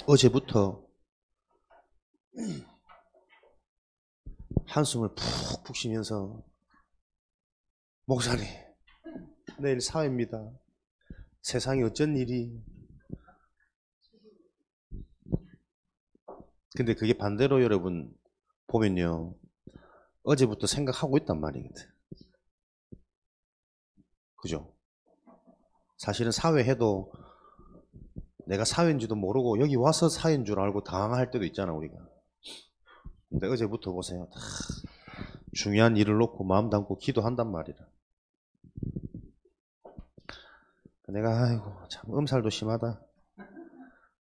어제부터 한숨을 푹푹 쉬면서 목사님, 내일 사회입니다. 세상에 어쩐 일이. 근데 그게 반대로 여러분 보면요, 어제부터 생각하고 있단 말이거든. 그죠? 사실은 사회해도 내가 사회인지도 모르고 여기 와서 사회인 줄 알고 당황할 때도 있잖아, 우리가. 근데 어제부터 보세요. 다 중요한 일을 놓고 마음 담고 기도한단 말이라. 내가 아이고 참 음살도 심하다.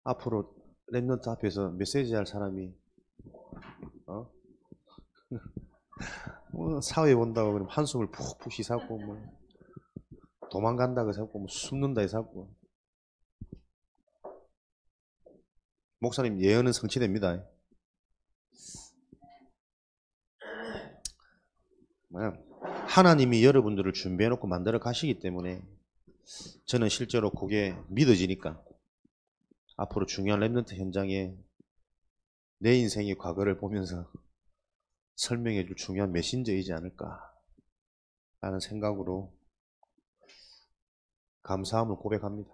앞으로 랩런트 앞에서 메시지 할 사람이 뭐 사회 온다고 그러면 한숨을 푹푹 쉬사고 뭐 도망간다고 해서 뭐 숨는다 해서 목사님 예언은 성취됩니다. 하나님이 여러분들을 준비해놓고 만들어 가시기 때문에 저는 실제로 그게 믿어지니까 앞으로 중요한 랩런트 현장에 내 인생의 과거를 보면서 설명해줄 중요한 메신저이지 않을까 라는 생각으로 감사함을 고백합니다.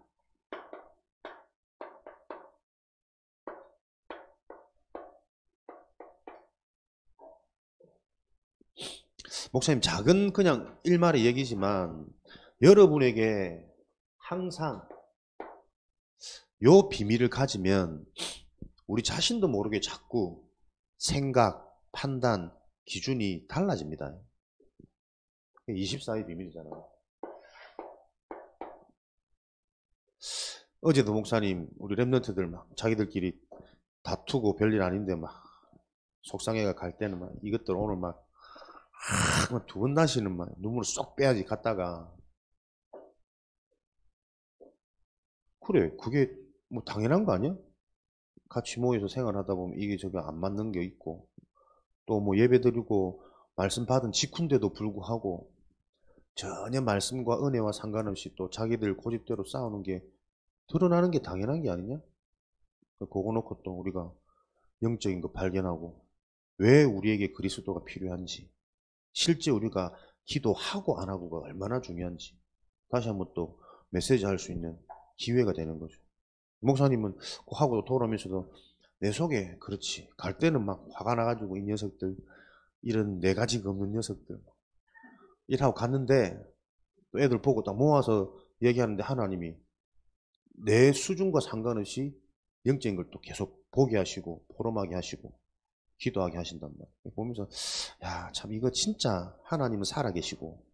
목사님 작은 그냥 일말의 얘기지만 여러분에게 항상 요 비밀을 가지면 우리 자신도 모르게 자꾸 생각, 판단, 기준이 달라집니다. 24의 비밀이잖아요. 어제도 목사님 우리 랩런트들 막 자기들끼리 다투고 별일 아닌데 막 속상해가 갈 때는 막 이것들 오늘 막 두 번 다시는 막 눈물을 쏙 빼야지 갔다가 그래 그게 뭐 당연한 거 아니야? 같이 모여서 생활하다 보면 이게 저게 안 맞는 게 있고 또 뭐 예배 드리고 말씀 받은 직후인데도 불구하고 전혀 말씀과 은혜와 상관없이 또 자기들 고집대로 싸우는 게 드러나는 게 당연한 게 아니냐? 그거 놓고 또 우리가 영적인 거 발견하고 왜 우리에게 그리스도가 필요한지 실제 우리가 기도하고 안 하고가 얼마나 중요한지 다시 한번 또 메시지 할 수 있는 기회가 되는 거죠. 목사님은 하고 돌아오면서도 내 속에 그렇지 갈 때는 막 화가 나가지고 이 녀석들 이런 네 가지가 없는 녀석들 이라고 갔는데 또 애들 보고 딱 모아서 얘기하는데 하나님이 내 수준과 상관없이 영적인 걸 또 계속 보게 하시고 포럼하게 하시고 기도하게 하신단 말이에요. 보면서 야, 참 이거 진짜 하나님은 살아계시고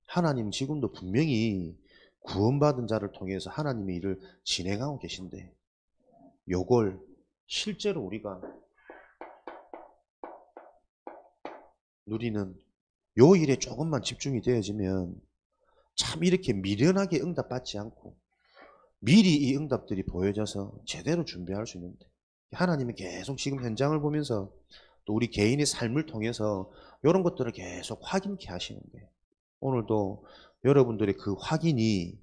하나님 지금도 분명히 구원받은 자를 통해서 하나님의 일을 진행하고 계신데 요걸 실제로 우리가 누리는 요 일에 조금만 집중이 되어지면 참 이렇게 미련하게 응답받지 않고 미리 이 응답들이 보여져서 제대로 준비할 수 있는데 하나님이 계속 지금 현장을 보면서 또 우리 개인의 삶을 통해서 이런 것들을 계속 확인케 하시는 거예요. 오늘도 여러분들의 그 확인이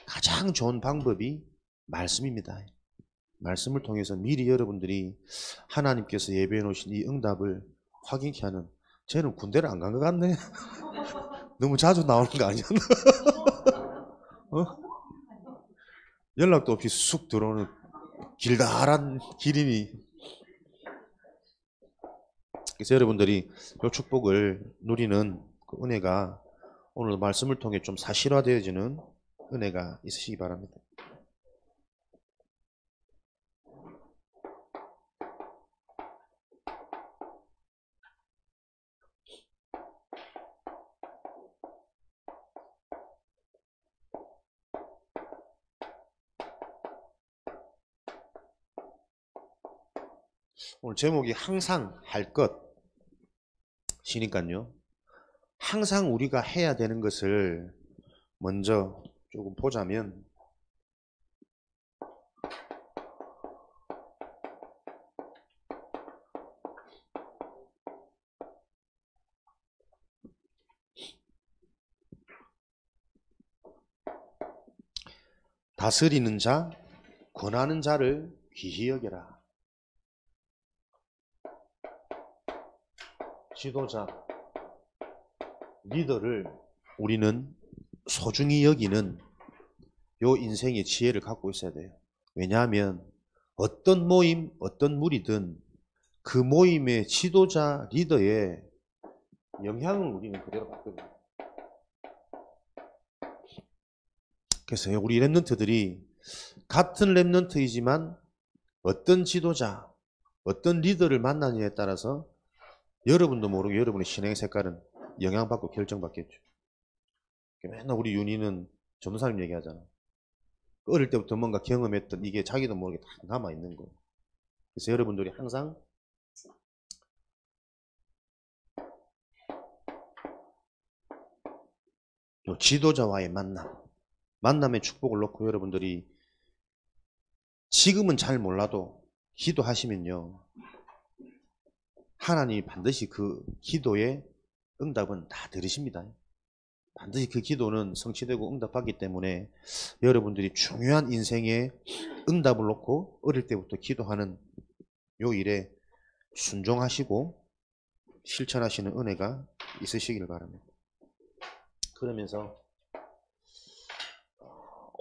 가장 좋은 방법이 말씀입니다. 말씀을 통해서 미리 여러분들이 하나님께서 예배해 놓으신 이 응답을 확인케 하는 쟤는 군대를 안 간 것 같네. 너무 자주 나오는 거 아니야? 어? 연락도 없이 쑥 들어오는 길다란 기린이. 그래서 여러분들이 이 축복을 누리는 그 은혜가 오늘 말씀을 통해 좀 사실화되어지는 은혜가 있으시기 바랍니다. 오늘 제목이 항상 할 것이니까요. 항상 우리가 해야 되는 것을 먼저 조금 보자면 다스리는 자, 권하는 자를 귀히 여겨라. 지도자, 리더를 우리는 소중히 여기는 요 인생의 지혜를 갖고 있어야 돼요. 왜냐하면 어떤 모임, 어떤 무리든 그 모임의 지도자, 리더의 영향을 우리는 그대로 받거든요. 그래서 우리 랩런트들이 같은 랩런트이지만 어떤 지도자, 어떤 리더를 만나느냐에 따라서 여러분도 모르게 여러분의 신앙의 색깔은 영향받고 결정받겠죠. 맨날 우리 윤희는 전도사님 얘기하잖아. 어릴 때부터 뭔가 경험했던 이게 자기도 모르게 다 남아있는 거예요. 그래서 여러분들이 항상 지도자와의 만남의 축복을 놓고 여러분들이 지금은 잘 몰라도 기도하시면요, 하나님이 반드시 그 기도의 응답은 다 들으십니다. 반드시 그 기도는 성취되고 응답받기 때문에 여러분들이 중요한 인생의 응답을 놓고 어릴 때부터 기도하는 요 일에 순종하시고 실천하시는 은혜가 있으시길 바랍니다. 그러면서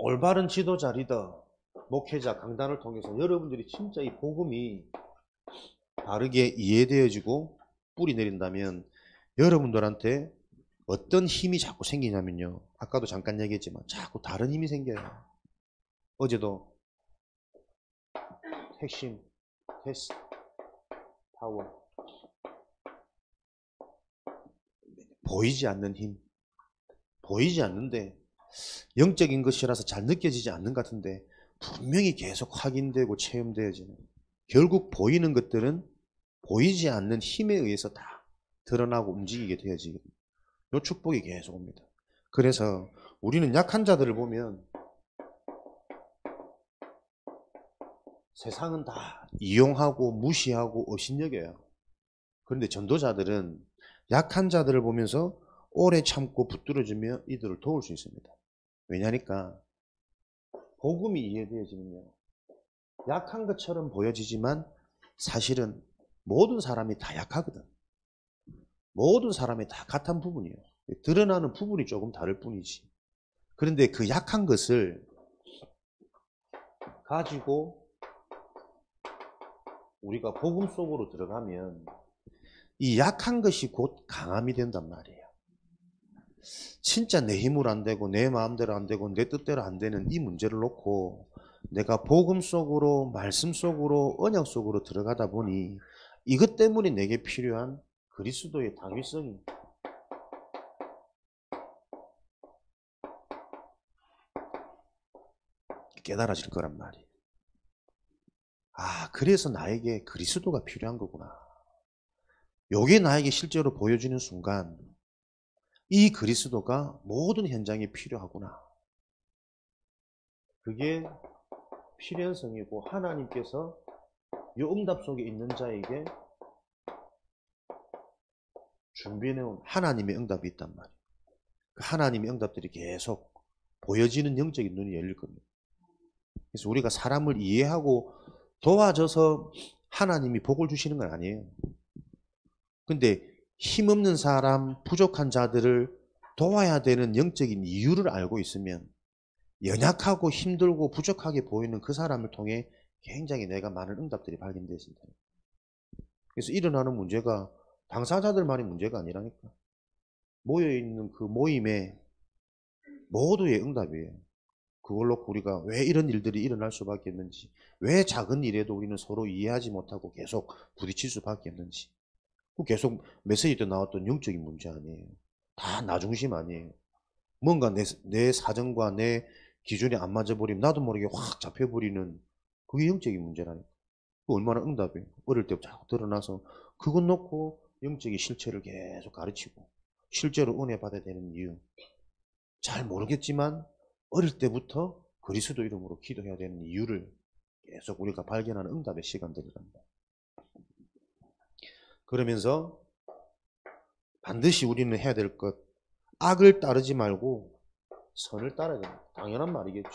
올바른 지도자, 리더, 목회자, 강단을 통해서 여러분들이 진짜 이 복음이 바르게 이해되어지고 뿌리 내린다면 여러분들한테 어떤 힘이 자꾸 생기냐면요, 아까도 잠깐 얘기했지만 자꾸 다른 힘이 생겨요. 어제도 핵심, 테스트, 파워, 보이지 않는 힘, 보이지 않는데 영적인 것이라서 잘 느껴지지 않는 것 같은데 분명히 계속 확인되고 체험되어지는, 결국 보이는 것들은 보이지 않는 힘에 의해서 다 드러나고 움직이게 되어지거든요. 이 축복이 계속 옵니다. 그래서 우리는 약한 자들을 보면 세상은 다 이용하고 무시하고 업신여겨요. 그런데 전도자들은 약한 자들을 보면서 오래 참고 붙들어주며 이들을 도울 수 있습니다. 왜냐니까 복음이 이해되어지면요, 약한 것처럼 보여지지만 사실은 모든 사람이 다 약하거든. 모든 사람이 다 같은 부분이에요. 드러나는 부분이 조금 다를 뿐이지. 그런데 그 약한 것을 가지고 우리가 복음 속으로 들어가면 이 약한 것이 곧 강함이 된단 말이에요. 진짜 내 힘으로 안 되고 내 마음대로 안 되고 내 뜻대로 안 되는 이 문제를 놓고 내가 복음 속으로, 말씀 속으로, 언약 속으로 들어가다 보니 이것 때문에 내게 필요한 그리스도의 당위성이 깨달아질 거란 말이에요. 아, 그래서 나에게 그리스도가 필요한 거구나. 요게 나에게 실제로 보여지는 순간 이 그리스도가 모든 현장에 필요하구나. 그게 필연성이고 하나님께서 이 응답 속에 있는 자에게 준비해놓은 하나님의 응답이 있단 말이에요. 그 하나님의 응답들이 계속 보여지는 영적인 눈이 열릴 겁니다. 그래서 우리가 사람을 이해하고 도와줘서 하나님이 복을 주시는 건 아니에요. 근데 힘없는 사람, 부족한 자들을 도와야 되는 영적인 이유를 알고 있으면 연약하고 힘들고 부족하게 보이는 그 사람을 통해 굉장히 내가 많은 응답들이 발견되어진다. 그래서 일어나는 문제가 당사자들만의 문제가 아니라니까. 모여있는 그 모임에 모두의 응답이에요. 그걸 놓고 우리가 왜 이런 일들이 일어날 수밖에 없는지, 왜 작은 일에도 우리는 서로 이해하지 못하고 계속 부딪힐 수밖에 없는지, 계속 메시지 때 나왔던 영적인 문제 아니에요. 다 나 중심 아니에요. 뭔가 내 사정과 내 기준이 안 맞아버리면 나도 모르게 확 잡혀버리는 그게 영적인 문제라니까. 그 얼마나 응답이에요. 어릴 때부터 자꾸 드러나서 그것 놓고 영적인 실체를 계속 가르치고 실제로 은혜 받아야 되는 이유 잘 모르겠지만 어릴 때부터 그리스도 이름으로 기도해야 되는 이유를 계속 우리가 발견하는 응답의 시간들이랍니다. 그러면서 반드시 우리는 해야 될 것, 악을 따르지 말고 선을 따라야 됩니다. 당연한 말이겠죠.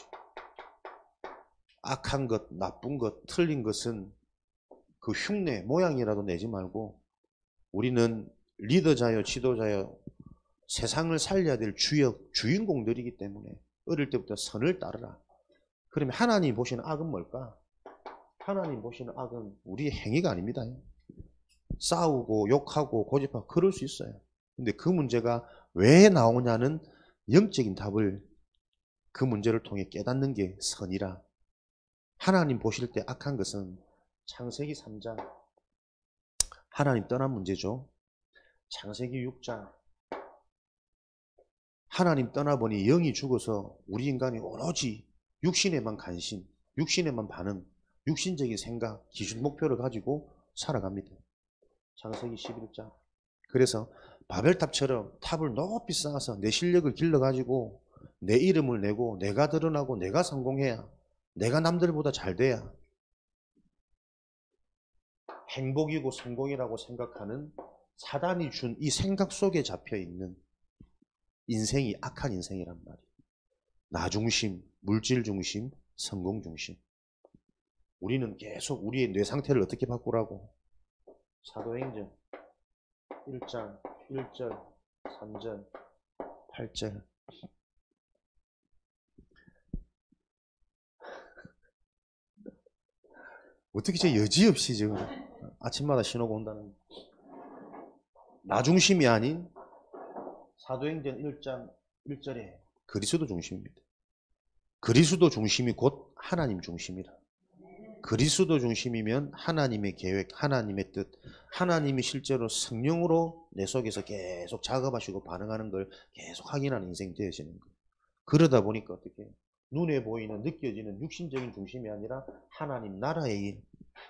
악한 것, 나쁜 것, 틀린 것은 그 흉내, 모양이라도 내지 말고 우리는 리더자요, 지도자요, 세상을 살려야 될 주인공들이기 때문에 어릴 때부터 선을 따르라. 그러면 하나님 보시는 악은 뭘까? 하나님 보시는 악은 우리의 행위가 아닙니다. 싸우고 욕하고 고집하고 그럴 수 있어요. 근데 그 문제가 왜 나오냐는 영적인 답을 그 문제를 통해 깨닫는 게 선이라. 하나님 보실 때 악한 것은 창세기 3장 하나님 떠난 문제죠. 창세기 6장 하나님 떠나보니 영이 죽어서 우리 인간이 오로지 육신에만 관심, 육신에만 반응, 육신적인 생각, 기준 목표를 가지고 살아갑니다. 창세기 11장. 그래서 바벨탑처럼 탑을 높이 쌓아서 내 실력을 길러가지고 내 이름을 내고 내가 드러나고 내가 성공해야, 내가 남들보다 잘 돼야 행복이고 성공이라고 생각하는 사단이 준 이 생각 속에 잡혀 있는 인생이 악한 인생이란 말이에요. 나 중심, 물질 중심, 성공 중심. 우리는 계속 우리의 뇌 상태를 어떻게 바꾸라고? 사도행전 1장 1절, 3절, 8절. 어떻게 저 여지없이 지금 아침마다 신호가 온다는, 나 중심이 아닌 사도행전 1장 1절에 그리스도 중심입니다. 그리스도 중심이 곧 하나님 중심이라. 그리스도 중심이면 하나님의 계획, 하나님의 뜻, 하나님이 실제로 성령으로 내 속에서 계속 작업하시고 반응하는 걸 계속 확인하는 인생이 되어지는 거예요. 그러다 보니까 어떻게 눈에 보이는 느껴지는 육신적인 중심이 아니라 하나님 나라의 일,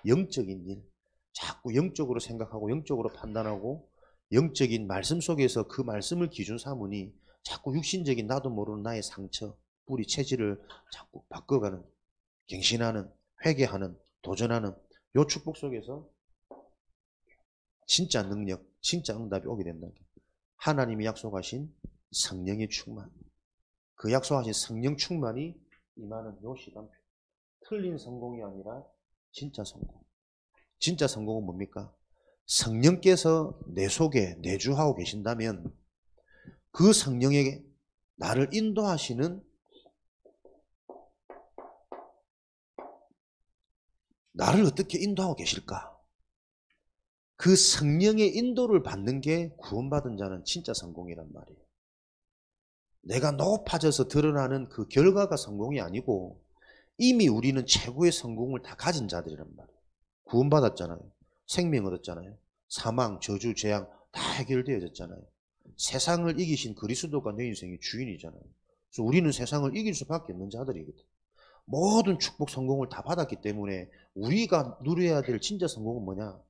영적인 일, 자꾸 영적으로 생각하고 영적으로 판단하고 영적인 말씀 속에서 그 말씀을 기준 삼으니 자꾸 육신적인 나도 모르는 나의 상처, 뿌리, 체질을 자꾸 바꿔가는, 갱신하는, 회개하는, 도전하는 요 축복 속에서 진짜 능력, 진짜 응답이 오게 된다. 하나님이 약속하신 성령의 충만, 그 약속하신 성령 충만이 임하는 요 시간표. 틀린 성공이 아니라 진짜 성공. 진짜 성공은 뭡니까? 성령께서 내 속에 내주하고 계신다면 그 성령에게 나를 인도하시는, 나를 어떻게 인도하고 계실까? 그 성령의 인도를 받는 게 구원받은 자는 진짜 성공이란 말이에요. 내가 높아져서 드러나는 그 결과가 성공이 아니고 이미 우리는 최고의 성공을 다 가진 자들이란 말이에요. 구원받았잖아요. 생명 얻었잖아요. 사망, 저주, 재앙 다 해결되어졌잖아요. 세상을 이기신 그리스도가 내 인생의 주인이잖아요. 그래서 우리는 세상을 이길 수밖에 없는 자들이거든. 모든 축복 성공을 다 받았기 때문에 우리가 누려야 될 진짜 성공은 뭐냐?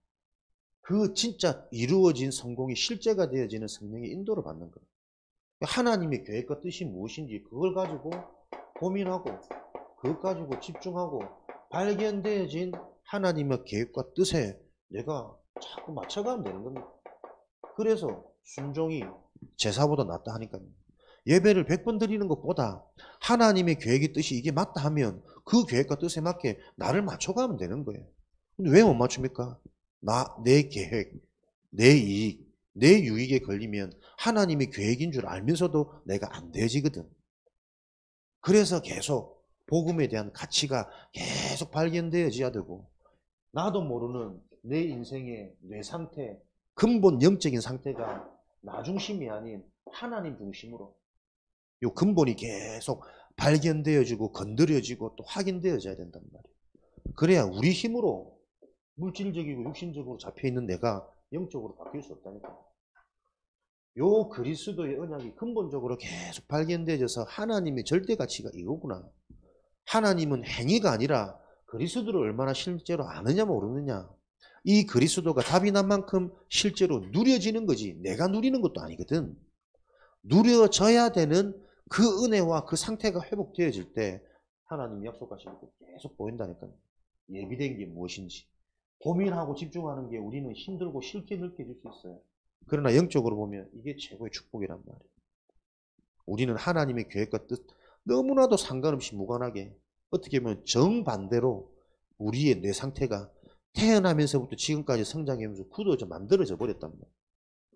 그 진짜 이루어진 성공이 실제가 되어지는 성령의 인도를 받는 거예요. 하나님의 계획과 뜻이 무엇인지 그걸 가지고 고민하고 그것 가지고 집중하고 발견되어진 하나님의 계획과 뜻에 내가 자꾸 맞춰가면 되는 겁니다. 그래서 순종이 제사보다 낫다 하니까요. 예배를 100번 드리는 것보다 하나님의 계획의 뜻이 이게 맞다 하면 그 계획과 뜻에 맞게 나를 맞춰가면 되는 거예요. 근데 왜 못 맞춥니까? 내 계획, 내 이익, 내 유익에 걸리면 하나님의 계획인 줄 알면서도 내가 안 되지거든. 그래서 계속 복음에 대한 가치가 계속 발견되어져야 되고, 나도 모르는 내 인생의 뇌 상태, 근본 영적인 상태가 나 중심이 아닌 하나님 중심으로 요 근본이 계속 발견되어지고 건드려지고 또 확인되어져야 된단 말이에요. 그래야 우리 힘으로 물질적이고 육신적으로 잡혀있는 내가 영적으로 바뀔 수 없다니까. 요 그리스도의 언약이 근본적으로 계속 발견되어져서 하나님의 절대 가치가 이거구나. 하나님은 행위가 아니라 그리스도를 얼마나 실제로 아느냐 모르느냐. 이 그리스도가 답이 난 만큼 실제로 누려지는 거지 내가 누리는 것도 아니거든. 누려져야 되는 그 은혜와 그 상태가 회복되어질 때 하나님이 약속하시는 게 계속 보인다니까요. 예비된 게 무엇인지 고민하고 집중하는 게 우리는 힘들고 싫게 느껴질 수 있어요. 그러나 영적으로 보면 이게 최고의 축복이란 말이에요. 우리는 하나님의 계획과 뜻 너무나도 상관없이 무관하게 어떻게 보면 정반대로 우리의 뇌 상태가 태어나면서부터 지금까지 성장하면서 굳어져 만들어져 버렸단 말이에요.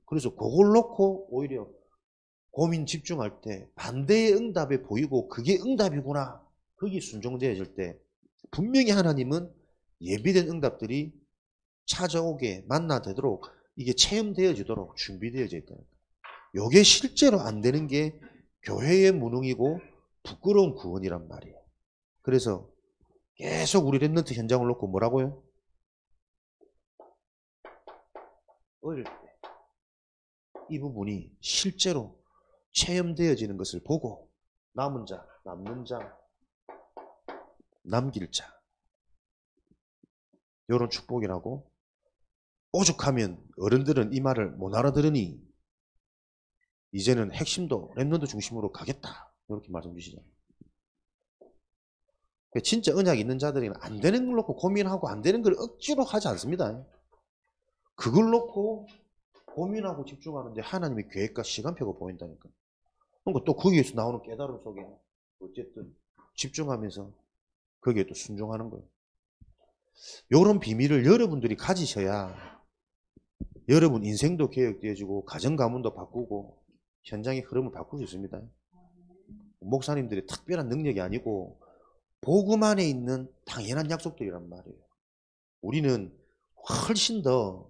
그래서 그걸 놓고 오히려 고민 집중할 때 반대의 응답에 보이고 그게 응답이구나. 거기 순종되어질 때 분명히 하나님은 예비된 응답들이 찾아오게 만나되도록 이게 체험되어지도록 준비되어져 있다. 이게 실제로 안 되는 게 교회의 무능이고 부끄러운 구원이란 말이에요. 그래서 계속 우리 랩런트 현장을 놓고 뭐라고요? 어릴 때 이 부분이 실제로 체험되어지는 것을 보고 남은 자, 남는 자, 남길 자 이런 축복이라고 오죽하면 어른들은 이 말을 못 알아들으니 이제는 핵심도 랩런트 중심으로 가겠다 이렇게 말씀 주시죠. 진짜 언약 있는 자들은 안 되는 걸 놓고 고민하고 안 되는 걸 억지로 하지 않습니다. 그걸 놓고 고민하고 집중하는데 하나님의 계획과 시간표가 보인다니까. 그러니까 또 거기에서 나오는 깨달음 속에 어쨌든 집중하면서 거기에 또 순종하는 거예요. 이런 비밀을 여러분들이 가지셔야 여러분 인생도 개혁되어지고 가정 가문도 바꾸고 현장의 흐름을 바꿀 수 있습니다. 목사님들의 특별한 능력이 아니고 복음 안에 있는 당연한 약속들이란 말이에요. 우리는 훨씬 더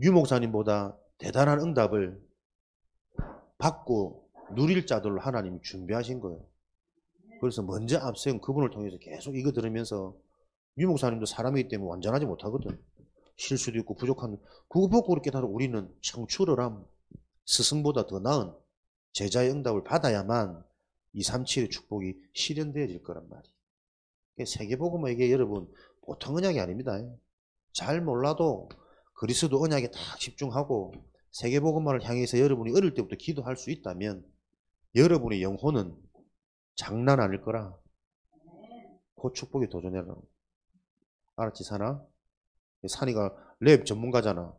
유 목사님보다 대단한 응답을 받고 누릴 자들로 하나님이 준비하신 거예요. 그래서 먼저 앞세운 그분을 통해서 계속 이거 들으면서 유 목사님도 사람이기 때문에 완전하지 못하거든. 실수도 있고 부족한 그거 보고 그렇게 다루 우리는 청출어람 스승보다 더 나은 제자의 응답을 받아야만 237의 축복이 실현되어질 거란 말이에요. 세계복음에게 여러분 보통 언약이 아닙니다. 잘 몰라도 그리스도 언약에 딱 집중하고 세계복음만을 향해서 여러분이 어릴 때부터 기도할 수 있다면 여러분의 영혼은 장난 아닐 거라. 그 축복에 도전해라. 알았지 사나? 산이가 랩 전문가잖아.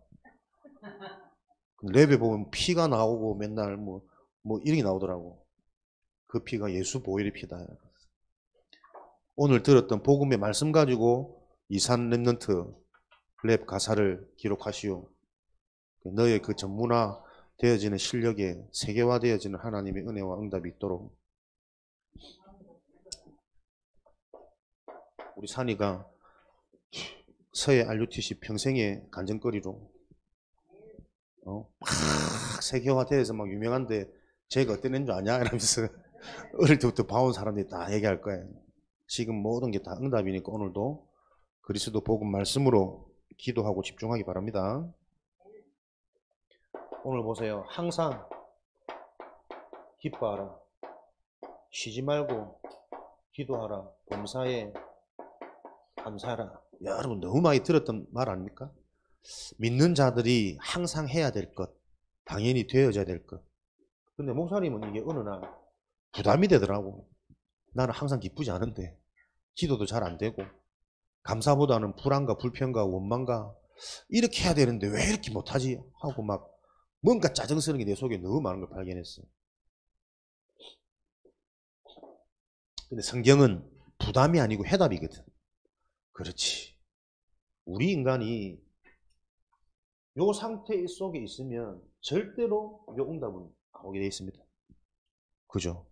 랩에 보면 피가 나오고 맨날 뭐 이런 게 나오더라고. 그 피가 예수 보혈의 피다. 오늘 들었던 복음의 말씀 가지고 이산 랩런트 랩 가사를 기록하시오. 너의 그 전문화 되어지는 실력에 세계화되어지는 하나님의 은혜와 응답이 있도록 우리 산이가 서해 RUTC 평생의 간증거리로 막 세계화되어서 막 유명한데 제가 어떤 애인 줄 아냐? 이러면서 어릴 때부터 봐온 사람들이 다 얘기할 거예요. 지금 모든 게 다 응답이니까 오늘도 그리스도 복음 말씀으로 기도하고 집중하기 바랍니다. 오늘 보세요. 항상 기뻐하라. 쉬지 말고 기도하라. 범사에 감사하라. 여러분 너무 많이 들었던 말 아닙니까? 믿는 자들이 항상 해야 될 것, 당연히 되어져야 될 것. 근데 목사님은 이게 어느 날 부담이 되더라고. 나는 항상 기쁘지 않은데 기도도 잘 안 되고 감사보다는 불안과 불평과 원망과 이렇게 해야 되는데 왜 이렇게 못하지? 하고 막 뭔가 짜증스러운 게 내 속에 너무 많은 걸 발견했어요. 근데 성경은 부담이 아니고 해답이거든. 그렇지. 우리 인간이 요 상태 속에 있으면 절대로 요 응답은 안 오게 되어 있습니다. 그죠?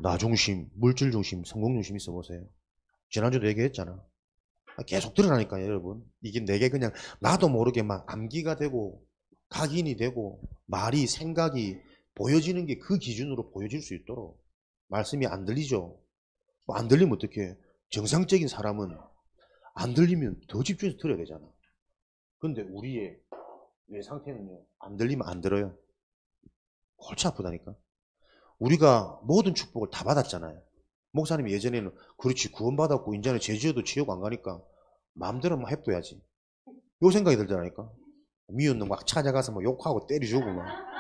나 중심, 물질 중심, 성공 중심 있어 보세요. 지난주도 얘기했잖아. 계속 드러나니까요, 여러분. 이게 내게 그냥 나도 모르게 막 암기가 되고 각인이 되고 말이 생각이 보여지는 게 그 기준으로 보여질 수 있도록 말씀이 안 들리죠. 뭐 안 들리면 어떡해? 정상적인 사람은 안 들리면 더 집중해서 들어야 되잖아. 근데 우리의 뇌 상태는요, 안 들리면 안 들어요. 골치 아프다니까. 우리가 모든 축복을 다 받았잖아요. 목사님이 예전에는 그렇지 구원받았고 이제는 제주도 지옥 안 가니까 마음대로 막 해둬야지. 요 생각이 들더라니까. 미운 놈 막 찾아가서 막 욕하고 때려주고 막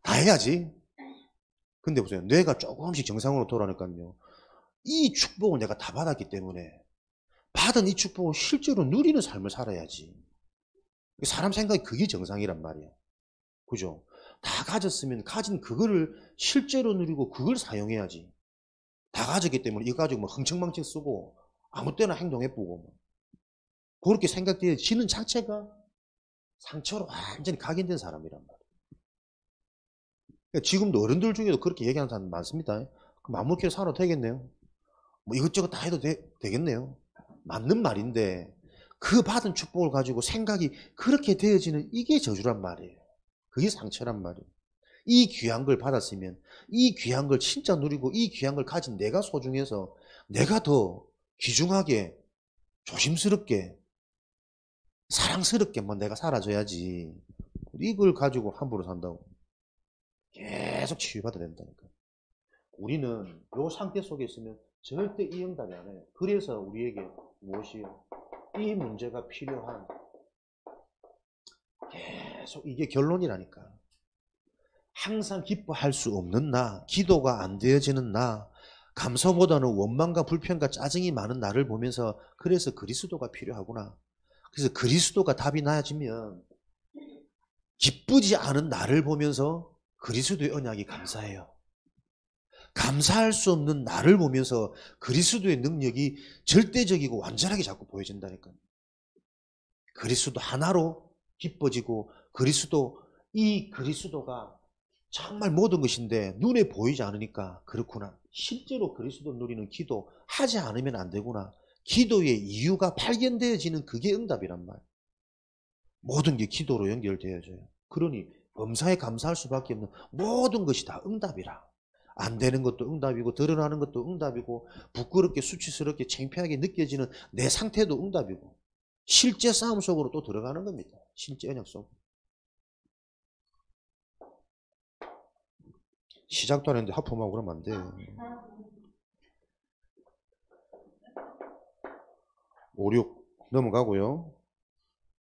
다 해야지. 근데 보세요. 뇌가 조금씩 정상으로 돌아오니까요. 이 축복을 내가 다 받았기 때문에 받은 이 축복을 실제로 누리는 삶을 살아야지. 사람 생각이 그게 정상이란 말이에요. 그죠? 다 가졌으면 가진 그거를 실제로 누리고 그걸 사용해야지. 다 가졌기 때문에 이거 가지고 뭐 흥청망청 쓰고 아무 때나 행동해보고 그렇게 생각되어지는 자체가 상처로 완전히 각인된 사람이란 말이에요. 그러니까 지금도 어른들 중에도 그렇게 얘기하는 사람 많습니다. 그럼 아무렇게 살아도 되겠네요. 뭐 이것저것 다 해도 되겠네요. 맞는 말인데 그 받은 축복을 가지고 생각이 그렇게 되어지는 이게 저주란 말이에요. 그게 상처란 말이에요. 이 귀한 걸 받았으면 이 귀한 걸 진짜 누리고 이 귀한 걸 가진 내가 소중해서 내가 더 귀중하게 조심스럽게 사랑스럽게만 내가 살아줘야지. 이걸 가지고 함부로 산다고 계속 치유받아야 된다니까. 우리는 이 상태 속에 있으면 절대 이 응답이 안 해요. 그래서 우리에게 무엇이요? 이 문제가 필요한 계속 이게 결론이라니까. 항상 기뻐할 수 없는 나, 기도가 안 되어지는 나, 감사보다는 원망과 불평과 짜증이 많은 나를 보면서 그래서 그리스도가 필요하구나. 그래서 그리스도가 답이 나아지면 기쁘지 않은 나를 보면서 그리스도의 언약이 감사해요. 감사할 수 없는 나를 보면서 그리스도의 능력이 절대적이고 완전하게 자꾸 보여진다니까요. 그리스도 하나로 기뻐지고 이 그리스도가 정말 모든 것인데 눈에 보이지 않으니까 그렇구나. 실제로 그리스도 누리는 기도 하지 않으면 안 되구나. 기도의 이유가 발견되어지는 그게 응답이란 말. 모든 게 기도로 연결되어져요. 그러니 범사에 감사할 수밖에 없는 모든 것이 다 응답이라. 안 되는 것도 응답이고 드러나는 것도 응답이고 부끄럽게 수치스럽게 창피하게 느껴지는 내 상태도 응답이고 실제 싸움 속으로 또 들어가는 겁니다. 실제 언약 속. 시작도 안 했는데 하품하고 그러면 안 돼. 5, 6 넘어가고요.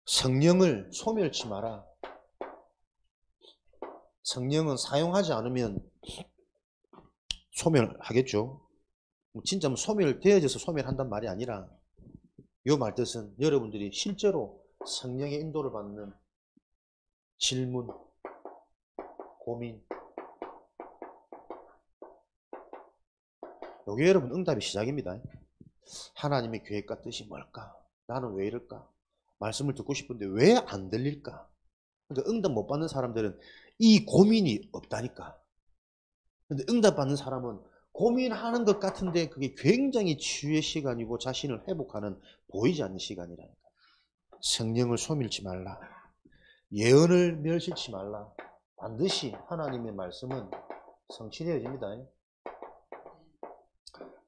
성령을 소멸치 마라. 성령은 사용하지 않으면 소멸하겠죠. 진짜 뭐 소멸되어져서 소멸한단 말이 아니라 이 말 뜻은 여러분들이 실제로 성령의 인도를 받는 질문, 고민 이게 여러분 응답의 시작입니다. 하나님의 계획과 뜻이 뭘까? 나는 왜 이럴까? 말씀을 듣고 싶은데 왜 안 들릴까? 그러니까 응답 못 받는 사람들은 이 고민이 없다니까. 근데 응답 받는 사람은 고민하는 것 같은데 그게 굉장히 치유의 시간이고 자신을 회복하는 보이지 않는 시간이라니까. 성령을 소멸치 말라. 예언을 멸시치 말라. 반드시 하나님의 말씀은 성취되어집니다.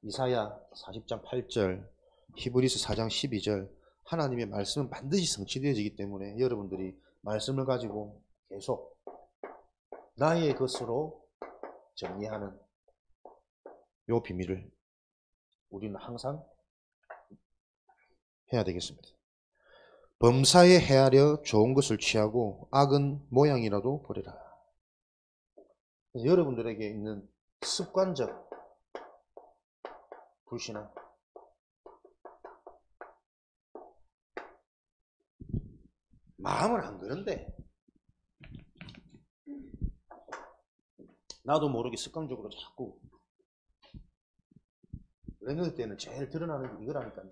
이사야 40장 8절, 히브리서 4장 12절 하나님의 말씀은 반드시 성취되어지기 때문에 여러분들이 말씀을 가지고 계속 나의 것으로 정리하는 요 비밀을 우리는 항상 해야 되겠습니다. 범사에 헤아려 좋은 것을 취하고 악은 모양이라도 버리라. 여러분들에게 있는 습관적 불신앙, 마음은 안 그런데 나도 모르게 습관적으로 자꾸 랩런트 때는 제일 드러나는 게 이거라니까요.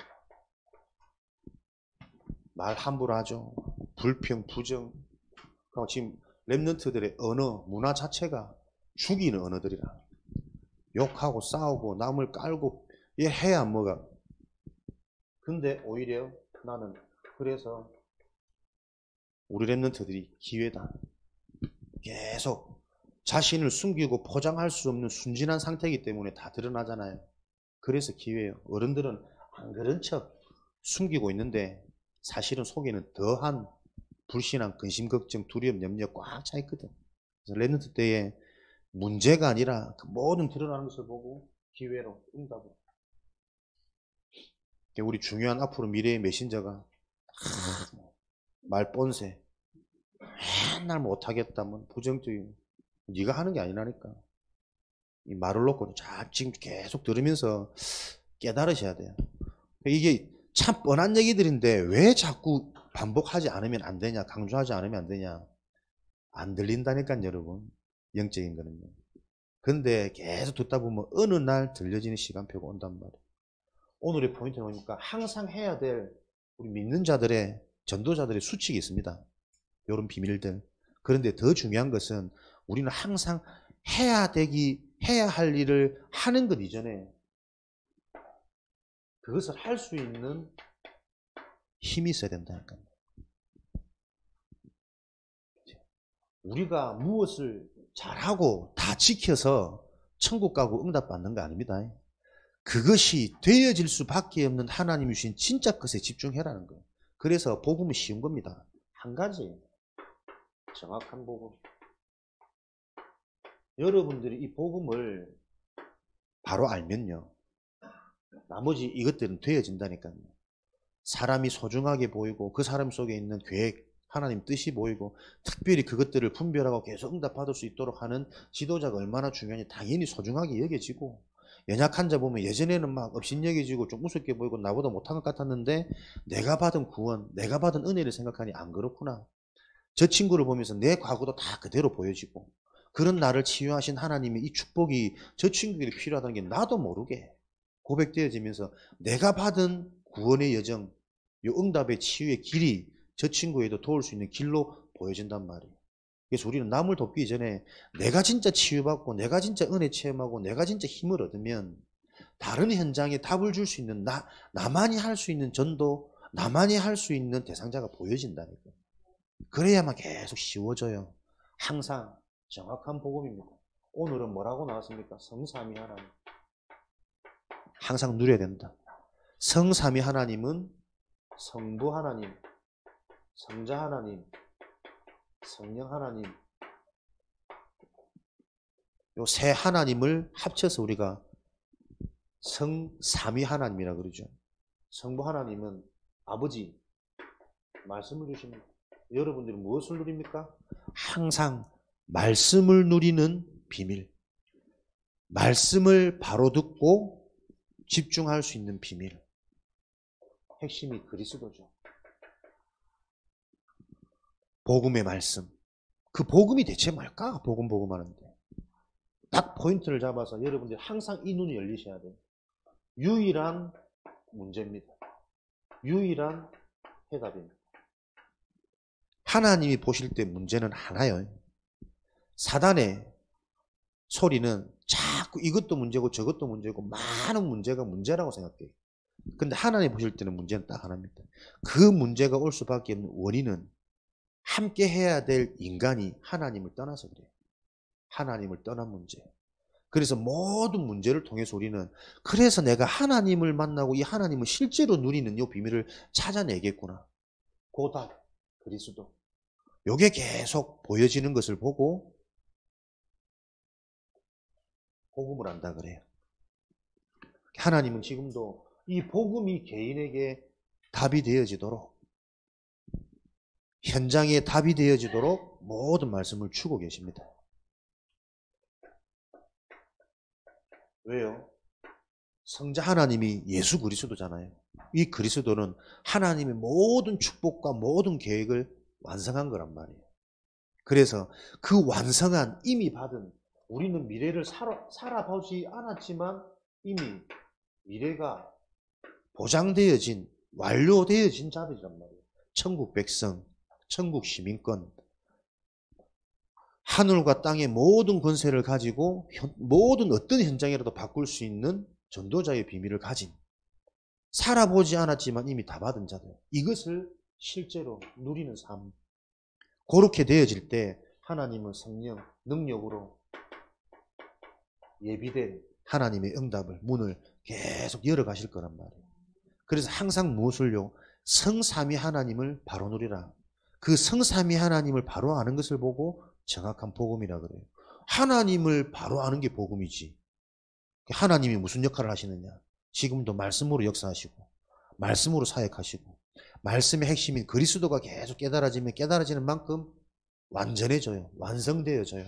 말 함부로 하죠. 불평, 부정. 지금 랩런트들의 언어, 문화 자체가 죽이는 언어들이라. 욕하고 싸우고 남을 깔고 얘 해야 뭐가. 근데 오히려 나는 그래서 우리 랩런트들이 기회다. 계속 자신을 숨기고 포장할 수 없는 순진한 상태이기 때문에 다 드러나잖아요. 그래서 기회예요. 어른들은 안 그런 척 숨기고 있는데 사실은 속에는 더한 불신앙, 근심, 걱정, 두려움, 염려 꽉 차 있거든. 그래서 랩런트 때에 문제가 아니라 그 모든 드러나는 것을 보고 기회로 응답을. 우리 중요한 앞으로 미래의 메신저가 말본새 맨날 못하겠다면 부정적이고 네가 하는 게 아니라니까. 이 말을 놓고 지금 계속 들으면서 깨달으셔야 돼요. 이게 참 뻔한 얘기들인데 왜 자꾸 반복하지 않으면 안 되냐, 강조하지 않으면 안 되냐. 안 들린다니까 여러분. 영적인 거는요. 근데 계속 듣다 보면 어느 날 들려지는 시간표가 온단 말이에요. 오늘의 포인트는 뭐니까 항상 해야 될 우리 믿는 자들의 전도자들의 수칙이 있습니다. 이런 비밀들. 그런데 더 중요한 것은 우리는 항상 해야 할 일을 하는 것 이전에 그것을 할 수 있는 힘이 있어야 된다니까요. 우리가 무엇을 잘하고 다 지켜서 천국 가고 응답 받는 거 아닙니다. 그것이 되어질 수밖에 없는 하나님이 주신 진짜 것에 집중해라는 거예요. 그래서 복음은 쉬운 겁니다. 한 가지 정확한 복음. 여러분들이 이 복음을 바로 알면요, 나머지 이것들은 되어진다니까요. 사람이 소중하게 보이고 그 사람 속에 있는 계획, 하나님 뜻이 보이고 특별히 그것들을 분별하고 계속 응답받을 수 있도록 하는 지도자가 얼마나 중요하니 당연히 소중하게 여겨지고, 연약한 자 보면 예전에는 막 업신여겨지고 좀 우습게 보이고 나보다 못한 것 같았는데 내가 받은 구원, 내가 받은 은혜를 생각하니 안 그렇구나. 저 친구를 보면서 내 과거도 다 그대로 보여지고 그런 나를 치유하신 하나님의 이 축복이 저 친구들이 필요하다는 게 나도 모르게 고백되어지면서 내가 받은 구원의 여정, 요 응답의 치유의 길이 저 친구에도 도울 수 있는 길로 보여진단 말이에요. 그래서 우리는 남을 돕기 전에 내가 진짜 치유받고 내가 진짜 은혜 체험하고 내가 진짜 힘을 얻으면 다른 현장에 답을 줄 수 있는 나만이 할 수 있는 전도, 나만이 할 수 있는 대상자가 보여진다니까. 그래야만 계속 쉬워져요. 항상 정확한 복음입니다. 오늘은 뭐라고 나왔습니까? 성삼위 하나님. 항상 누려야 된다. 성삼위 하나님은 성부 하나님, 성자 하나님, 성령 하나님, 요 세 하나님을 합쳐서 우리가 성삼위 하나님이라 그러죠. 성부 하나님은 아버지 말씀을 주십니다. 여러분들이 무엇을 누립니까? 항상 말씀을 누리는 비밀, 말씀을 바로 듣고 집중할 수 있는 비밀, 핵심이 그리스도죠. 복음의 말씀. 그 복음이 대체 뭘까? 복음하는데 딱 포인트를 잡아서 여러분들이 항상 이 눈이 열리셔야 돼요. 유일한 문제입니다. 유일한 해답입니다. 하나님이 보실 때 문제는 하나요. 사단의 소리는 자꾸 이것도 문제고 저것도 문제고 많은 문제가 문제라고 생각해요. 근데 하나님 보실 때는 문제는 딱 하나입니다. 그 문제가 올 수밖에 없는 원인은 함께 해야 될 인간이 하나님을 떠나서 그래요. 하나님을 떠난 문제. 그래서 모든 문제를 통해서 우리는 그래서 내가 하나님을 만나고 이 하나님을 실제로 누리는 이 비밀을 찾아내겠구나. 고답, 그리스도. 요게 계속 보여지는 것을 보고 복음을 안다 그래요. 하나님은 지금도 이 복음이 개인에게 답이 되어지도록, 현장에 답이 되어지도록 모든 말씀을 주고 계십니다. 왜요? 성자 하나님이 예수 그리스도잖아요. 이 그리스도는 하나님의 모든 축복과 모든 계획을 완성한 거란 말이에요. 그래서 그 완성한 이미 받은, 우리는 미래를 살아보지 않았지만 이미 미래가 보장되어진, 완료되어진 자들이란 말이에요. 천국 백성, 천국 시민권, 하늘과 땅의 모든 권세를 가지고 모든 어떤 현장이라도 바꿀 수 있는 전도자의 비밀을 가진, 살아보지 않았지만 이미 다 받은 자들, 이것을 실제로 누리는 삶. 그렇게 되어질 때 하나님은 성령, 능력으로 예비된 하나님의 응답을, 문을 계속 열어가실 거란 말이에요. 그래서 항상 무엇을요? 성삼위 하나님을 바로 누리라. 그 성삼위 하나님을 바로 아는 것을 보고 정확한 복음이라 그래요. 하나님을 바로 아는 게 복음이지. 하나님이 무슨 역할을 하시느냐? 지금도 말씀으로 역사하시고 말씀으로 사역하시고 말씀의 핵심인 그리스도가 계속 깨달아지면 깨달아지는 만큼 완전해져요. 완성되어져요.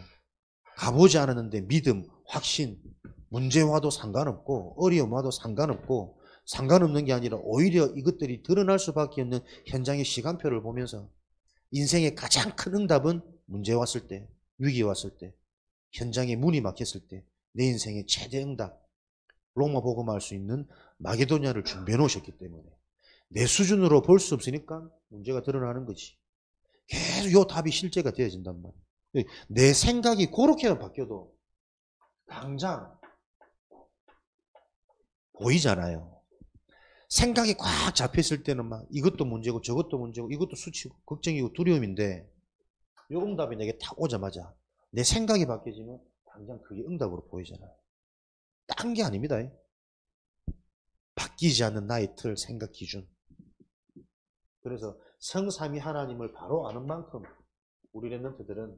가보지 않았는데 믿음, 확신, 문제와도 상관없고 어려움와도 상관없고, 상관없는 게 아니라 오히려 이것들이 드러날 수밖에 없는 현장의 시간표를 보면서 인생의 가장 큰 응답은 문제 왔을 때, 위기 왔을 때, 현장에 문이 막혔을 때 내 인생의 최대 응답, 로마 복음할 수 있는 마게도냐를 준비해 놓으셨기 때문에 내 수준으로 볼 수 없으니까 문제가 드러나는 거지. 계속 요 답이 실제가 되어진단 말이야. 내 생각이 그렇게만 바뀌어도 당장 보이잖아요. 생각이 꽉 잡혔을 때는 막 이것도 문제고 저것도 문제고 이것도 수치고 걱정이고 두려움인데 요 응답이 내게 딱 오자마자 내 생각이 바뀌어지면 당장 그게 응답으로 보이잖아요. 딴 게 아닙니다. 바뀌지 않는 나의 틀, 생각 기준. 그래서 성삼위 하나님을 바로 아는 만큼 우리 랩런트들은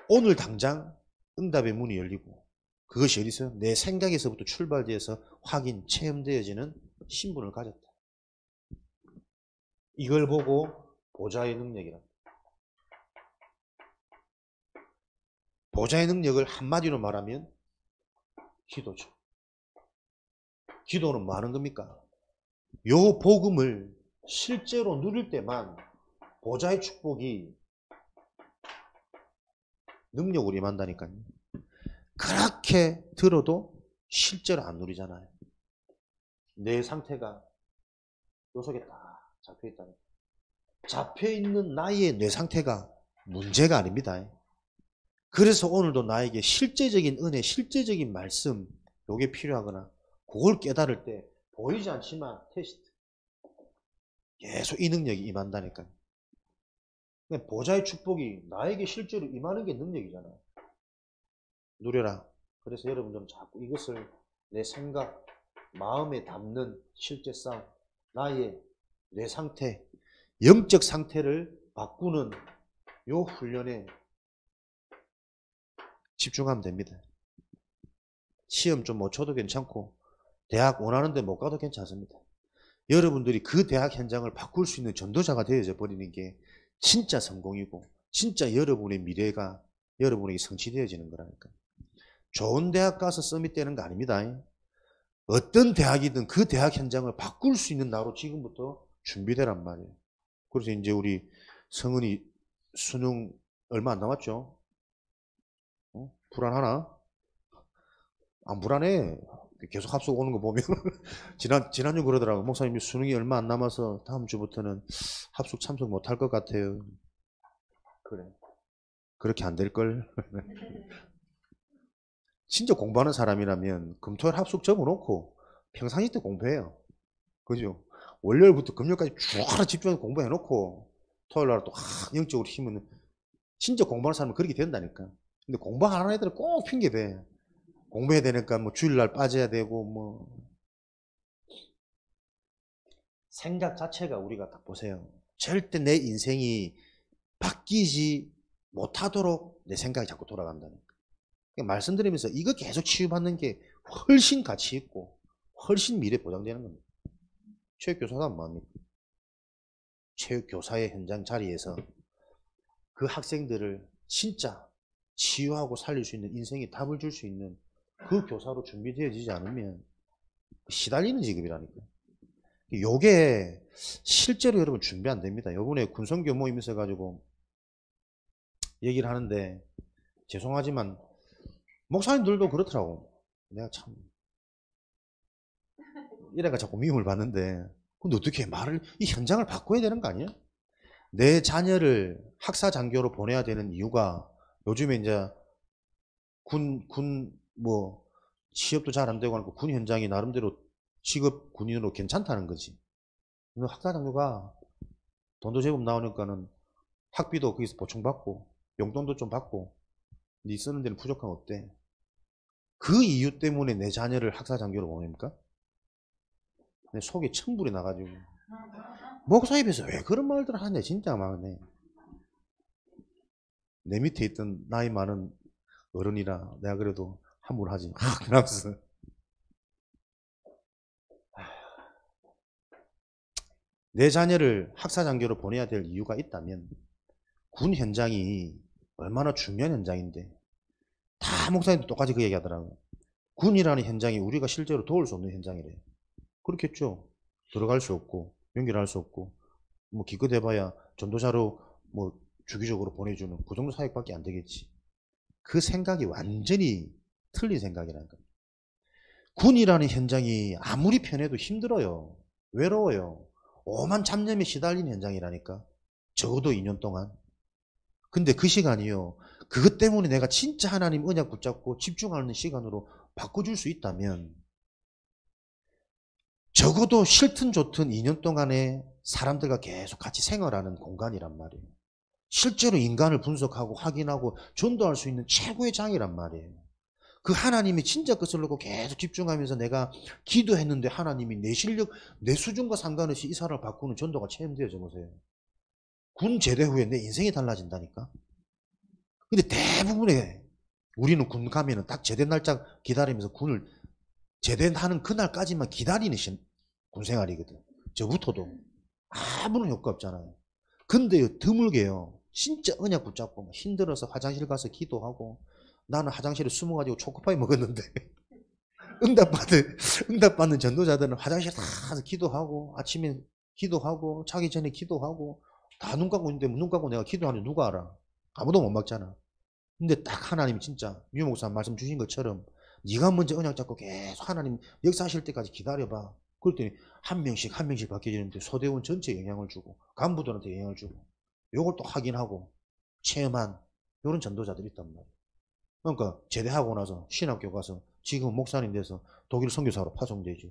오늘 당장 응답의 문이 열리고 그것이 어디서? 내 생각에서부터 출발되어서 확인, 체험되어지는 신분을 가졌다. 이걸 보고 보좌의 능력이라. 보좌의 능력을 한마디로 말하면 기도죠. 기도는 뭐 하는 겁니까? 요 복음을 실제로 누릴 때만 보좌의 축복이 능력으로 임한다니까요. 그렇게 들어도 실제로 안 누리잖아요. 내 상태가 요 속에 딱 잡혀있다니. 잡혀있는 나의 뇌 상태가 문제가 아닙니다. 그래서 오늘도 나에게 실제적인 은혜, 실제적인 말씀 요게 필요하거나 그걸 깨달을 때 보이지 않지만 테스트 계속 이 능력이 임한다니까요. 보좌의 축복이 나에게 실제로 임하는 게 능력이잖아요. 누려라. 그래서 여러분들은 자꾸 이것을 내 생각, 마음에 담는 실제 싸움, 나의 뇌 상태, 영적 상태를 바꾸는 요 훈련에 집중하면 됩니다. 시험 좀 못 쳐도 괜찮고 대학 원하는데 못 가도 괜찮습니다. 여러분들이 그 대학 현장을 바꿀 수 있는 전도자가 되어져 버리는 게 진짜 성공이고 진짜 여러분의 미래가 여러분에게 성취되어지는 거라니까요. 좋은 대학 가서 서밋 되는 거 아닙니다. 어떤 대학이든 그 대학 현장을 바꿀 수 있는 나로 지금부터 준비되란 말이에요. 그래서 이제 우리 성은이 수능 얼마 안 남았죠? 불안하나? 안 불안해. 계속 합숙 오는 거 보면 지난주 그러더라고. 목사님이 수능이 얼마 안 남아서 다음 주부터는 합숙 참석 못 할 것 같아요. 그래. 그렇게 안 될걸. 진짜 공부하는 사람이라면 금토일 합숙 접어놓고 평상시 때 공부해요. 그죠? 월요일부터 금요일까지 쭉 하나 집중해서 공부해놓고 토요일 날 또 영적으로 힘은 진짜 공부하는 사람은 그렇게 된다니까. 근데 공부 안 하는 애들은 꼭 핑계대. 공부해야 되니까 뭐 주일날 빠져야 되고 뭐 생각 자체가 우리가 딱 보세요. 절대 내 인생이 바뀌지 못하도록 내 생각이 자꾸 돌아간다니까. 말씀드리면서 이거 계속 치유받는 게 훨씬 가치 있고 훨씬 미래 보장되는 겁니다. 체육교사가 뭐합니까? 체육교사의 현장 자리에서 그 학생들을 진짜 치유하고 살릴 수 있는 인생에 답을 줄 수 있는 그 교사로 준비되어지지 않으면 시달리는 직업이라니까. 요게 실제로 여러분 준비 안 됩니다. 요번에 군성교 모임 있어가지고 얘기를 하는데 죄송하지만 목사님들도 그렇더라고. 내가 참 이래가 자꾸 미움을 받는데 근데 어떻게 말을 이 현장을 바꿔야 되는 거 아니야? 내 자녀를 학사장교로 보내야 되는 이유가 요즘에 이제 뭐 취업도 잘 안 되고 하니까 군 현장이 나름대로 직업 군인으로 괜찮다는 거지. 근데 학사장교가 돈도 제법 나오니까는 학비도 거기서 보충받고 용돈도 좀 받고 네 쓰는 데는 부족하면 어때? 그 이유 때문에 내 자녀를 학사장교로 보냅니까? 내 속에 천불이 나가지고 목사 입에서 왜 그런 말들을 하냐 진짜 막네. 내 밑에 있던 나이 많은 어른이라 내가 그래도 함부로 하지. 그러면서 내 자녀를 학사장교로 보내야 될 이유가 있다면 군 현장이 얼마나 중요한 현장인데 다 목사님도 똑같이 그 얘기하더라고요. 군이라는 현장이 우리가 실제로 도울 수 없는 현장이래요. 그렇겠죠. 들어갈 수 없고 연결할 수 없고 뭐 기껏 해봐야 전도자로 뭐 주기적으로 보내주는 그 정도 사역밖에 안 되겠지. 그 생각이 완전히 틀린 생각이라는 겁니다. 군이라는 현장이 아무리 편해도 힘들어요. 외로워요. 오만 잡념에 시달린 현장이라니까. 적어도 2년 동안. 근데 그 시간이요. 그것 때문에 내가 진짜 하나님 언약 붙잡고 집중하는 시간으로 바꿔줄 수 있다면 적어도 싫든 좋든 2년 동안에 사람들과 계속 같이 생활하는 공간이란 말이에요. 실제로 인간을 분석하고 확인하고 전도할 수 있는 최고의 장이란 말이에요. 그 하나님이 진짜 것을 놓고 계속 집중하면서 내가 기도했는데 하나님이 내 실력, 내 수준과 상관없이 이 사람을 바꾸는 전도가 체험되어져 보세요. 군 제대 후에 내 인생이 달라진다니까. 근데 대부분의 우리는 군 가면은 딱 제대 날짜 기다리면서 군을 제대하는 그날까지만 기다리는 군 생활이거든. 저부터도 아무런 효과 없잖아요. 근데요, 드물게요. 진짜 언약 붙잡고 힘들어서 화장실 가서 기도하고 나는 화장실에 숨어가지고 초코파이 먹었는데 응답받는 전도자들은 화장실 다 가서 기도하고 아침에 기도하고 자기 전에 기도하고 다 눈 감고 있는데 눈 감고 내가 기도하는지 누가 알아? 아무도 못 막잖아. 근데 딱 하나님 진짜 유 목사 말씀 주신 것처럼 네가 먼저 언약 잡고 계속 하나님 역사하실 때까지 기다려봐. 그랬더니 한 명씩 한 명씩 바뀌어지는데 소대원 전체에 영향을 주고 간부들한테 영향을 주고 요걸 또 확인하고 체험한 이런 전도자들이 있단 말이야. 그러니까 제대하고 나서 신학교 가서 지금 목사님 돼서 독일 선교사로 파송되죠.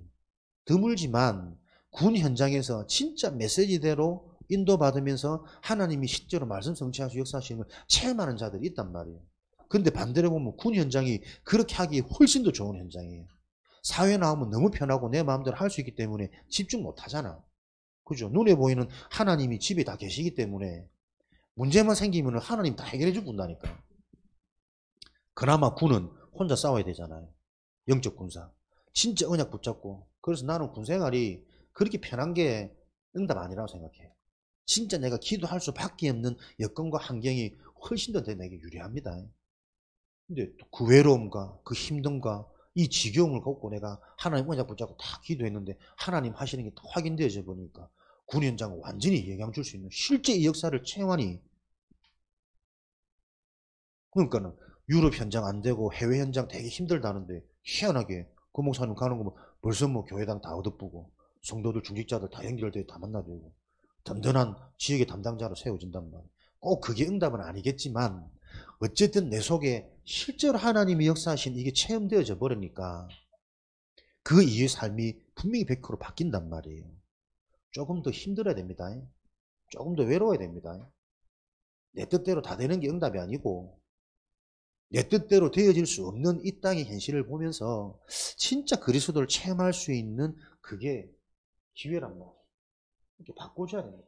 드물지만 군 현장에서 진짜 메시지대로 인도받으면서 하나님이 실제로 말씀 성취하시고 역사하시는 걸 체험하는 자들이 있단 말이에요. 근데 반대로 보면 군 현장이 그렇게 하기 훨씬 더 좋은 현장이에요. 사회 나오면 너무 편하고 내 마음대로 할 수 있기 때문에 집중 못 하잖아. 그죠? 눈에 보이는 하나님이 집에 다 계시기 때문에 문제만 생기면 하나님 다 해결해 줄 분다니까. 그나마 군은 혼자 싸워야 되잖아요. 영적 군사. 진짜 언약 붙잡고. 그래서 나는 군 생활이 그렇게 편한 게 응답 아니라고 생각해. 진짜 내가 기도할 수밖에 없는 여건과 환경이 훨씬 더 내게 유리합니다. 근데 그 외로움과 그 힘듦과 이 지겨움을 겪고 내가 하나님 언약 붙잡고 다 기도했는데 하나님 하시는 게 다 확인되어져 보니까 군 현장은 완전히 영향 줄 수 있는 실제 이 역사를 체험하니 그러니까는 유럽 현장 안 되고 해외 현장 되게 힘들다는데 희한하게 그 목사님 가는 거 보면 벌써 뭐 교회당 다 얻어부고 성도들 중직자들 다 연결돼 다 만나되고 든든한 지역의 담당자로 세워진단 말이에요. 꼭 그게 응답은 아니겠지만 어쨌든 내 속에 실제로 하나님이 역사하신 이게 체험되어져 버리니까 그 이후의 삶이 분명히 100% 바뀐단 말이에요. 조금 더 힘들어야 됩니다. 조금 더 외로워야 됩니다. 내 뜻대로 다 되는 게 응답이 아니고 내 뜻대로 되어질 수 없는 이 땅의 현실을 보면서 진짜 그리스도를 체험할 수 있는 그게 기회란 말이에요. 이렇게 바꿔줘야 됩니다.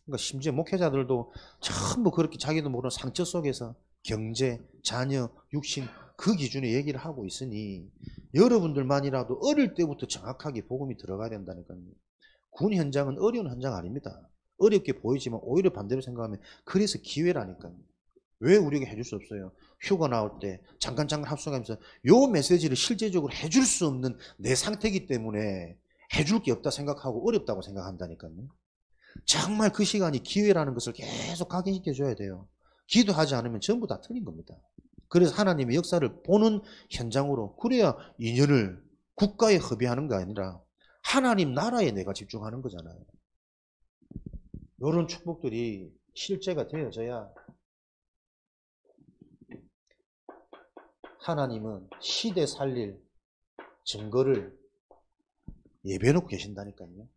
그러니까 심지어 목회자들도 전부 그렇게 자기도 모르는 상처 속에서 경제, 자녀, 육신 그 기준에 얘기를 하고 있으니 여러분들만이라도 어릴 때부터 정확하게 복음이 들어가야 된다니까요. 군 현장은 어려운 현장 아닙니다. 어렵게 보이지만 오히려 반대로 생각하면 그래서 기회라니까요. 왜 우리에게 해줄 수 없어요? 휴가 나올 때 잠깐 합숙하면서 요 메시지를 실제적으로 해줄 수 없는 내 상태이기 때문에 해줄 게 없다 생각하고 어렵다고 생각한다니까요. 정말 그 시간이 기회라는 것을 계속 각인시켜 줘야 돼요. 기도하지 않으면 전부 다 틀린 겁니다. 그래서 하나님의 역사를 보는 현장으로 그래야 인연을 국가에 허비하는 게 아니라 하나님 나라에 내가 집중하는 거잖아요. 이런 축복들이 실제가 되어져야 하나님은 시대 살릴 증거를 예배해놓고 계신다니까요.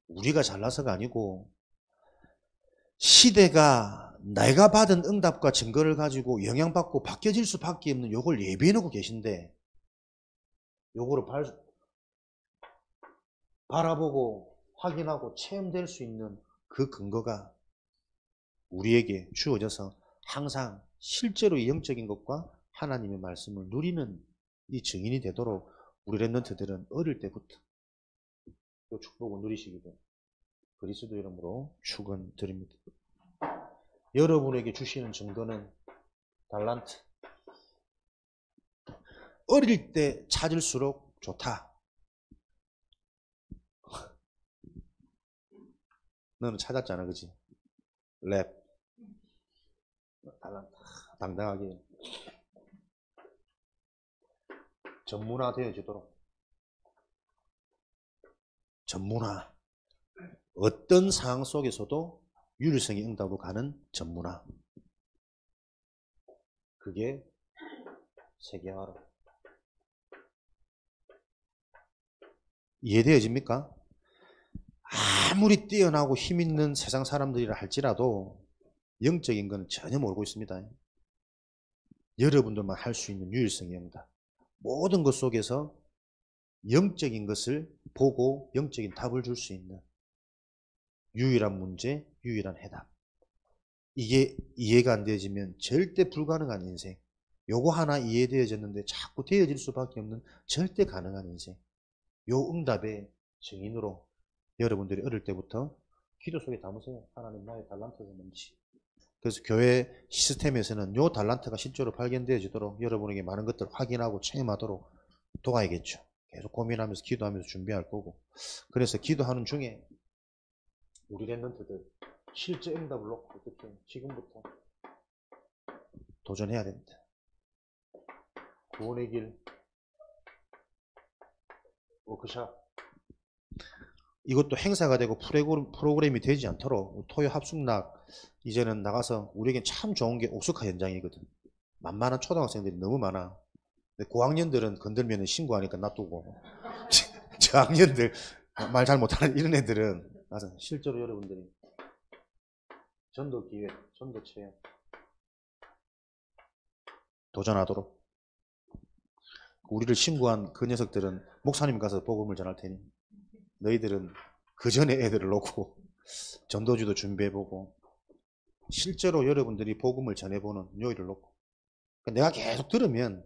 우리가 잘나서가 아니고 시대가 내가 받은 응답과 증거를 가지고 영향받고 바뀌어질 수밖에 없는 요걸 예배해놓고 계신데 요거를 바라보고 확인하고 체험될 수 있는 그 근거가 우리에게 주어져서 항상 실제로 영적인 것과 하나님의 말씀을 누리는 이 증인이 되도록 우리 랩런트들은 어릴 때부터 그 축복을 누리시기를 그리스도 이름으로 축원드립니다. 여러분에게 주시는 증거는 달란트. 어릴 때 찾을수록 좋다. 너는 찾았잖아, 그지? 랩. 당당하게 전문화되어지도록. 전문화. 어떤 상황 속에서도 유일성의 응답으로 가는 전문화. 그게 세계화로. 이해되어집니까? 아무리 뛰어나고 힘있는 세상 사람들이라 할지라도 영적인 건 전혀 모르고 있습니다. 여러분들만 할 수 있는 유일성의 응답. 모든 것 속에서 영적인 것을 보고 영적인 답을 줄 수 있는 유일한 문제, 유일한 해답. 이게 이해가 안 되어지면 절대 불가능한 인생. 요거 하나 이해되어졌는데 자꾸 되어질 수밖에 없는 절대 가능한 인생. 요 응답의 증인으로 여러분들이 어릴 때부터 기도 속에 담으세요. 하나님 나의 달란트가 뭔지. 그래서 교회 시스템에서는 요 달란트가 실제로 발견되어지도록 여러분에게 많은 것들을 확인하고 체험하도록 도와야겠죠. 계속 고민하면서 기도하면서 준비할 거고. 그래서 기도하는 중에 우리 랩런트들 실제 응답을 놓고 어떻게 지금부터 도전해야 됩니다. 구원의 길 워크샵. 이것도 행사가 되고 프로그램이 되지 않도록 토요 합숙락 이제는 나가서 우리에겐 참 좋은 게 옥수카 현장이거든. 만만한 초등학생들이 너무 많아. 근데 고학년들은 건들면 신고하니까 놔두고 저학년들 말 잘 못하는 이런 애들은 맞아. 실제로 여러분들이 전도 기회, 전도 체험 도전하도록. 우리를 신고한 그 녀석들은 목사님 가서 복음을 전할 테니 너희들은 그 전에 애들을 놓고 전도주도 준비해보고 실제로 여러분들이 복음을 전해보는 요일을 놓고 내가 계속 들으면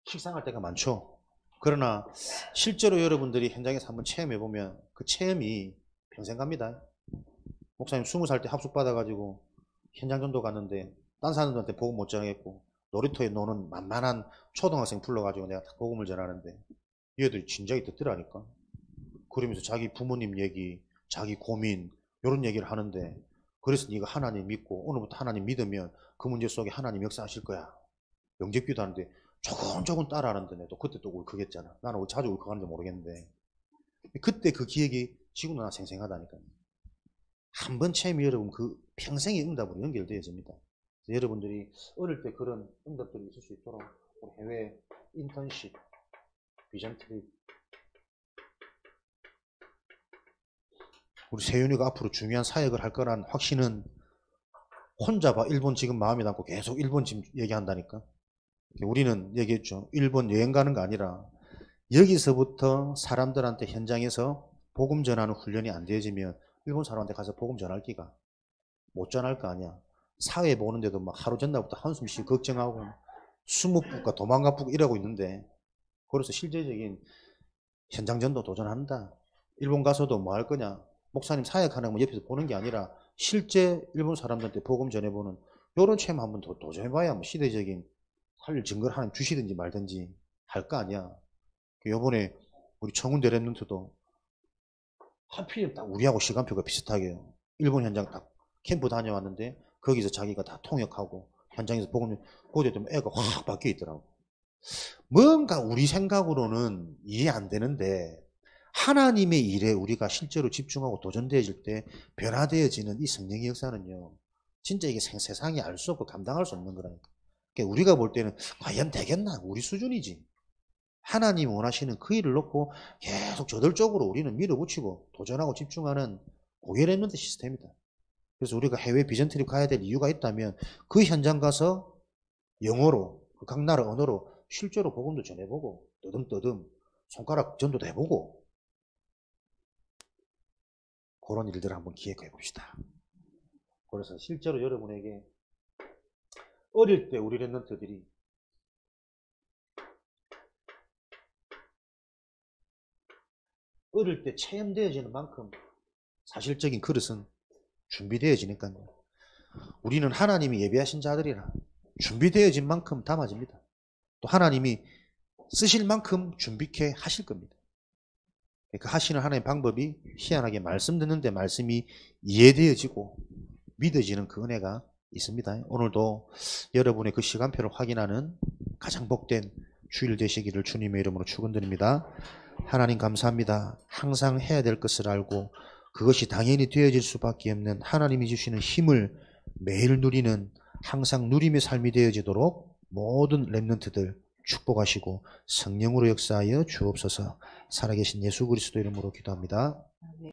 식상할 때가 많죠. 그러나 실제로 여러분들이 현장에서 한번 체험해보면 그 체험이 평생 갑니다. 목사님 20살 때 합숙 받아가지고 현장 전도 갔는데 딴 사람들한테 복음 못 전하겠고 놀이터에 노는 만만한 초등학생 불러가지고 내가 복음을 전하는데 얘들이 진작에 듣더라니까. 그러면서 자기 부모님 얘기, 자기 고민 이런 얘기를 하는데 그래서 네가 하나님 믿고 오늘부터 하나님 믿으면 그 문제 속에 하나님 역사하실 거야. 영접기도 하는데 조금 따라하는데 내가 또 그때 또 울컥했잖아. 나는 자주 울컥하는지 모르겠는데 그때 그 기억이 지금도 나 생생하다니까요. 한번 체험이 여러분 그 평생의 응답으로 연결되어집니다. 여러분들이 어릴 때 그런 응답들이 있을 수 있도록 해외 인턴십, 비전 트립. 우리 세윤이가 앞으로 중요한 사역을 할 거란 확신은 혼자 봐. 일본 지금 마음에 담고 계속 일본 지금 얘기한다니까. 우리는 얘기했죠. 일본 여행 가는 거 아니라 여기서부터 사람들한테 현장에서 복음 전하는 훈련이 안 되어지면 일본 사람한테 가서 복음 전할 기가 못 전할 거 아니야. 사회 보는데도 막 하루 전날부터 한숨씩 걱정하고 숨어 붙고 도망가 붙고 이러고 있는데 그래서 실제적인 현장 전도 도전한다. 일본 가서도 뭐 할 거냐. 목사님 사역하는 거 옆에서 보는 게 아니라 실제 일본 사람들한테 복음 전해보는 이런 체험 한번 더 도전해봐야 뭐 시대적인 살릴 증거를 하나 주시든지 말든지 할 거 아니야. 요번에 우리 청운대 랩런트도 하필 딱 우리하고 시간표가 비슷하게요. 일본 현장 딱 캠프 다녀왔는데 거기서 자기가 다 통역하고 현장에서 복음 그때 좀 애가 확 바뀌어 있더라고. 뭔가 우리 생각으로는 이해 안 되는데 하나님의 일에 우리가 실제로 집중하고 도전되어질 때 변화되어지는 이 성령의 역사는요. 진짜 이게 세상이 알 수 없고 감당할 수 없는 거라니까. 그러니까 우리가 볼 때는 과연 되겠나? 우리 수준이지. 하나님이 원하시는 그 일을 놓고 계속 저돌적으로 우리는 밀어붙이고 도전하고 집중하는 고결했는데 시스템이다. 그래서 우리가 해외 비전 트립 가야 될 이유가 있다면 그 현장 가서 영어로 각 나라 언어로 실제로 복음도 전해보고 떠듬떠듬 손가락 전도도 해보고 그런 일들을 한번 기획해 봅시다. 그래서 실제로 여러분에게 어릴 때 우리 랩런트들이 어릴 때 체험되어지는 만큼 사실적인 그릇은 준비되어지니까요. 우리는 하나님이 예비하신 자들이라 준비되어진 만큼 담아집니다. 또 하나님이 쓰실 만큼 준비케 하실 겁니다. 그 하시는 하나님의 방법이 희한하게 말씀 듣는데 말씀이 이해되어지고 믿어지는 그 은혜가 있습니다. 오늘도 여러분의 그 시간표를 확인하는 가장 복된 주일 되시기를 주님의 이름으로 축원드립니다. 하나님 감사합니다. 항상 해야 될 것을 알고 그것이 당연히 되어질 수밖에 없는 하나님이 주시는 힘을 매일 누리는 항상 누림의 삶이 되어지도록 모든 렘넌트들 축복하시고 성령으로 역사하여 주옵소서. 살아계신 예수 그리스도 이름으로 기도합니다.